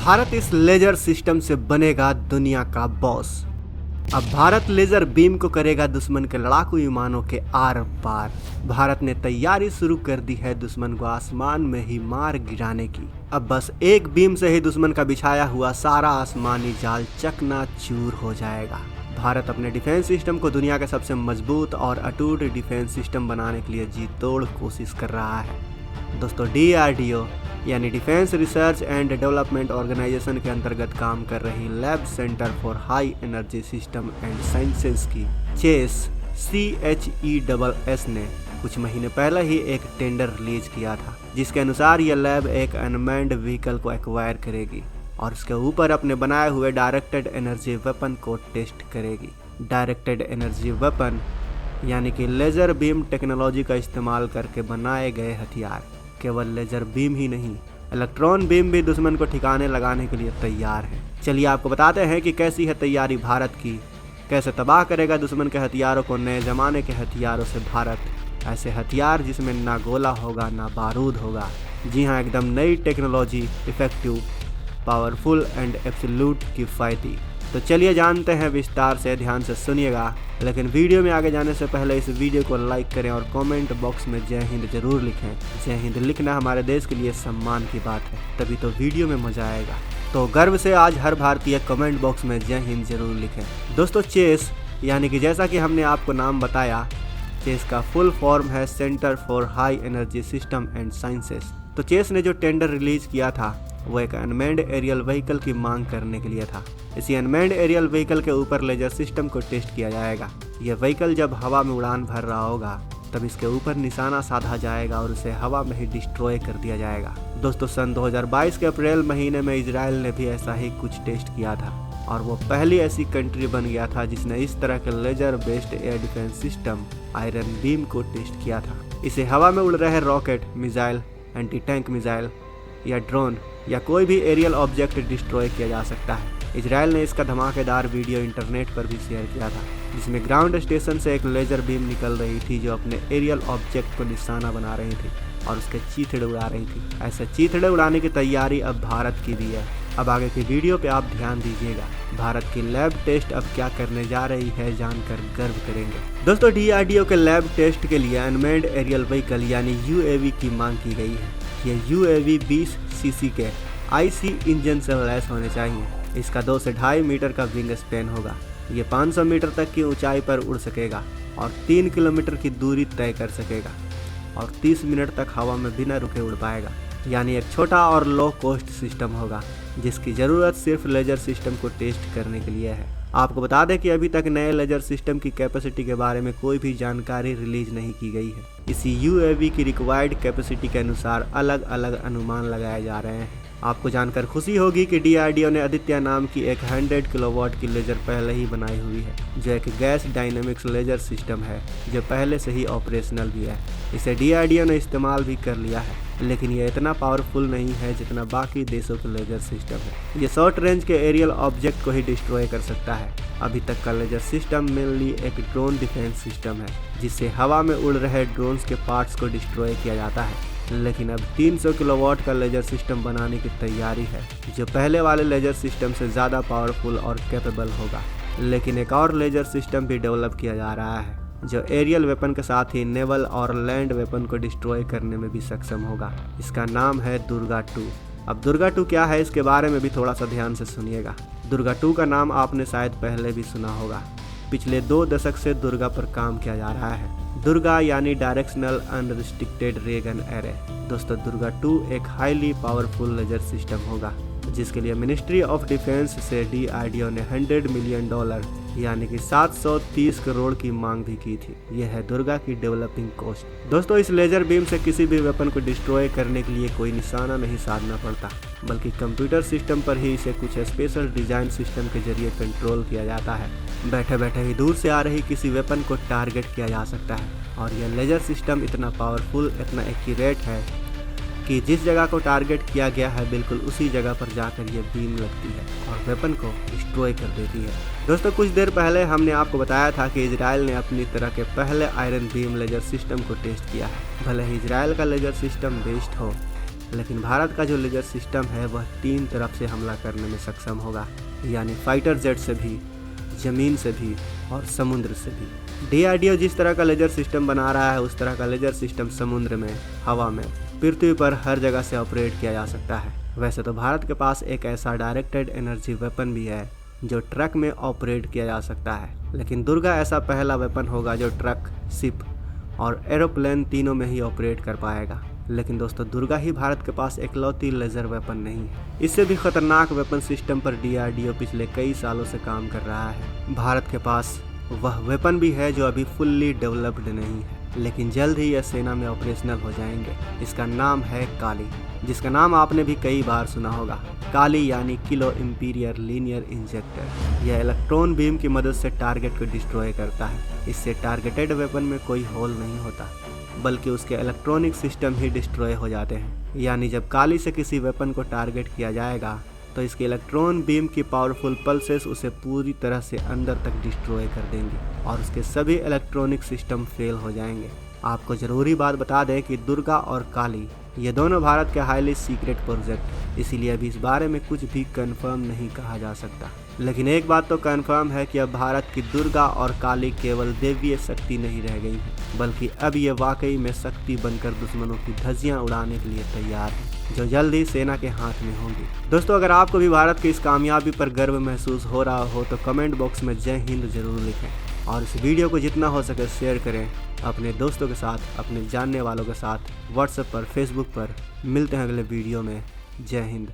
भारत इस laser system से बनेगा दुनिया का बॉस। अब भारत लेजर बीम को करेगा दुश्मन के लड़ाकू विमानों के आर पार। भारत ने तैयारी शुरू कर दी है दुश्मन को आसमान में ही मार गिराने की। अब बस एक बीम से ही दुश्मन का बिछाया हुआ सारा आसमानी जाल चकनाचूर हो जाएगा। भारत अपने डिफेंस सिस्टम को दुनिया के सबसे मजबूत और अटूट डिफेंस सिस्टम बनाने के लिए जी तोड़ कोशिश कर रहा है। दोस्तों, DRDO यानी defence research and development organisation के अंतर्गत काम कर रही lab centre for high energy system and sciences की CHESS ने कुछ महीने पहले ही एक टेंडर रिलीज किया था, जिसके अनुसार यह लैब एक अनमैन्ड व्हीकल को एक्वायर करेगी और उसके ऊपर अपने बनाए हुए डायरेक्टेड एनर्जी वेपन को टेस्ट करेगी। डायरेक्टेड एनर्जी वेपन यानी कि लेजर बीम टेक्नोलॉजी का इस्तेमाल करके बनाए गए हथियार। केवल लेजर बीम ही नहीं, इलेक्ट्रॉन बीम भी दुश्मन को ठिकाने लगाने के लिए तैयार है। चलिए आपको बताते हैं कि कैसी है तैयारी भारत की, कैसे तबाह करेगा दुश्मन के हथियारों को नए जमाने के हथियारों से भारत। ऐसे हथियार जिसमें ना गोला होगा ना बारूद होगा। जी हाँ, एकदम नई technology, effective, powerful and absolute किफ़ायती। तो चलिए जानते हैं विस्तार से, ध्यान से सुनिएगा। लेकिन वीडियो में आगे जाने से पहले इस वीडियो को लाइक करें और कमेंट बॉक्स में जय हिंद जरूर लिखें। जय हिंद लिखना हमारे देश के लिए सम्मान की बात है, तभी तो वीडियो में मजा आएगा। तो गर्व से आज हर भारतीय कमेंट बॉक्स में जय हिंद जरूर लिखें। दोस्तों, चेस यानी कि जैसा कि हमने आपको नाम बताया, चेस का फुल फॉर्म है centre for high energy system and sciences. तो चेस ने जो टेंडर रिलीज किया था वो एक अनमैन्ड एरियल व्हीकल की मांग करने के लिए था। इसी अनमैन्ड एरियल व्हीकल के ऊपर लेजर सिस्टम को टेस्ट किया जाएगा। यह व्हीकल जब हवा में उड़ान भर रहा होगा तब इसके ऊपर निशाना साधा जाएगा और उसे हवा में ही डिस्ट्रॉय कर दिया जाएगा। दोस्तों, सन 2022 के अप्रैल महीने में इजराइल ने भी ऐसा ही कुछ टेस्ट किया था और वो पहली ऐसी कंट्री बन गया था जिसने इस तरह के laser based air defence system iron beam को टेस्ट किया था। इसे हवा में उड़ रहे rocket, missile, anti tank missile या ड्रोन या कोई भी एरियल ऑब्जेक्ट डिस्ट्रॉय किया जा सकता है। इजराइल ने इसका धमाकेदार वीडियो इंटरनेट पर भी शेयर किया था, जिसमें ग्राउंड स्टेशन से एक लेजर बीम निकल रही थी जो अपने एरियल ऑब्जेक्ट को निशाना बना रही थी और उसके चीथड़े उड़ा रही थी। ऐसे चीथड़े उड़ाने की तैयारी अब भारत की भी है। अब आगे की वीडियो पे आप ध्यान दीजिएगा। भारत की लैब टेस्ट अब क्या करने जा रही है जानकर गर्व करेंगे। दोस्तों, DRDO के लैब टेस्ट के लिए अनमैन्ड एरियल व्हीकल यानी UAV की मांग की गई है। ये UAV 20 cc के IC इंजन से लैस होने चाहिए। इसका 2 से 2.5 मीटर का विंग स्पैन होगा। ये 500 मीटर तक की ऊंचाई पर उड़ सकेगा और 3 किलोमीटर की दूरी तय कर सकेगा और 30 मिनट तक हवा में बिना रुके उड़ पाएगा। यानी एक छोटा और लो कॉस्ट सिस्टम होगा जिसकी ज़रूरत सिर्फ लेजर सिस्टम को टेस्ट करने के लिए है। आपको बता दें कि अभी तक नए लेजर सिस्टम की कैपेसिटी के बारे में कोई भी जानकारी रिलीज नहीं की गई है। इसी UAV की रिक्वायर्ड कैपेसिटी के अनुसार अलग अलग अनुमान लगाए जा रहे हैं। आपको जानकर खुशी होगी कि DRDO ने आदित्य नाम की एक 100 किलोवाट की लेजर पहले ही बनाई हुई है, जो एक गैस डायनेमिक्स लेजर सिस्टम है जो पहले से ही ऑपरेशनल भी है। इसे DRDO ने इस्तेमाल भी कर लिया है, लेकिन यह इतना पावरफुल नहीं है जितना बाकी देशों के लेजर सिस्टम है। ये शॉर्ट रेंज के एरियल ऑब्जेक्ट को ही डिस्ट्रॉय कर सकता है। अभी तक का लेजर सिस्टम मेनली एक ड्रोन डिफेंस सिस्टम है, जिससे हवा में उड़ रहे ड्रोन्स के पार्ट्स को डिस्ट्रॉय किया जाता है। लेकिन अब 300 किलोवाट का लेजर सिस्टम बनाने की तैयारी है, जो पहले वाले लेजर सिस्टम से ज़्यादा पावरफुल और कैपेबल होगा। लेकिन एक और लेजर सिस्टम भी डेवलप किया जा रहा है जो एरियल वेपन के साथ ही नेवल और लैंड वेपन को डिस्ट्रॉय करने में भी सक्षम होगा। इसका नाम है दुर्गा 2। अब दुर्गा 2 क्या है, इसके बारे में भी थोड़ा सा ध्यान से सुनिएगा। दुर्गा 2 का नाम आपने शायद पहले भी सुना होगा। पिछले 2 दशक से दुर्गा पर काम किया जा रहा है। दुर्गा यानी डायरेक्शनल अनरिस्ट्रिक्टेड रे गन एरे। दोस्तों, दुर्गा 2 एक हाईली पावरफुल लेजर सिस्टम होगा जिसके लिए मिनिस्ट्री ऑफ डिफेंस से DRDO ने $100 मिलियन यानी कि 730 करोड़ की मांग भी की थी। यह है दुर्गा की डेवलपिंग कॉस्ट। दोस्तों, इस लेजर बीम से किसी भी वेपन को डिस्ट्रॉय करने के लिए कोई निशाना नहीं साधना पड़ता, बल्कि कंप्यूटर सिस्टम पर ही इसे कुछ स्पेशल डिजाइन सिस्टम के जरिए कंट्रोल किया जाता है। बैठे बैठे ही दूर से आ रही किसी वेपन को टारगेट किया जा सकता है और यह लेजर सिस्टम इतना पावरफुल, इतना एक्यूरेट है कि जिस जगह को टारगेट किया गया है बिल्कुल उसी जगह पर जाकर ये बीम लगती है और वेपन को डिस्ट्रॉय कर देती है। दोस्तों, कुछ देर पहले हमने आपको बताया था कि इजराइल ने अपनी तरह के पहले आयरन बीम लेजर सिस्टम को टेस्ट किया है। भले ही इजराइल का लेजर सिस्टम बेस्ट हो, लेकिन भारत का जो लेजर सिस्टम है वह 3 तरफ से हमला करने में सक्षम होगा, यानी फाइटर जेट से भी, ज़मीन से भी और समुद्र से भी। DRDO जिस तरह का लेजर सिस्टम बना रहा है उस तरह का लेजर सिस्टम समुद्र में, हवा में, पृथ्वी पर हर जगह से ऑपरेट किया जा सकता है। वैसे तो भारत के पास एक ऐसा डायरेक्टेड एनर्जी वेपन भी है जो ट्रक में ऑपरेट किया जा सकता है, लेकिन दुर्गा ऐसा पहला वेपन होगा जो ट्रक, शिप और एरोप्लेन तीनों में ही ऑपरेट कर पाएगा। लेकिन दोस्तों, दुर्गा ही भारत के पास इकलौती लेजर वेपन नहीं है। इससे भी खतरनाक वेपन सिस्टम पर DRDO पिछले कई सालों से काम कर रहा है। भारत के पास वह वेपन भी है जो अभी फुल्ली डेवलप्ड नहीं है, लेकिन जल्द ही यह सेना में ऑपरेशनल हो जाएंगे। इसका नाम है काली, जिसका नाम आपने भी कई बार सुना होगा। काली यानी किलो इंपीरियर लीनियर इंजेक्टर। यह इलेक्ट्रॉन बीम की मदद से टारगेट को डिस्ट्रॉय करता है। इससे टारगेटेड वेपन में कोई होल नहीं होता, बल्कि उसके इलेक्ट्रॉनिक सिस्टम ही डिस्ट्रॉय हो जाते हैं। यानी जब काली से किसी वेपन को टारगेट किया जाएगा तो इसके इलेक्ट्रॉन बीम की पावरफुल पल्सेस उसे पूरी तरह से अंदर तक डिस्ट्रॉय कर देंगी और उसके सभी इलेक्ट्रॉनिक सिस्टम फेल हो जाएंगे। आपको ज़रूरी बात बता दें कि दुर्गा और काली ये दोनों भारत के हाईली सीक्रेट प्रोजेक्ट, इसीलिए अभी इस बारे में कुछ भी कंफर्म नहीं कहा जा सकता। लेकिन एक बात तो कंफर्म है कि अब भारत की दुर्गा और काली केवल देवीय शक्ति नहीं रह गई है, बल्कि अब ये वाकई में शक्ति बनकर दुश्मनों की धज्जियां उड़ाने के लिए तैयार है, जो जल्द ही सेना के हाथ में होंगी। दोस्तों, अगर आपको भी भारत की इस कामयाबी पर गर्व महसूस हो रहा हो तो कमेंट बॉक्स में जय हिंद जरूर लिखें और इस वीडियो को जितना हो सके शेयर करें अपने दोस्तों के साथ, अपने जानने वालों के साथ, व्हाट्सएप पर, फेसबुक पर। मिलते हैं अगले वीडियो में। जय हिंद।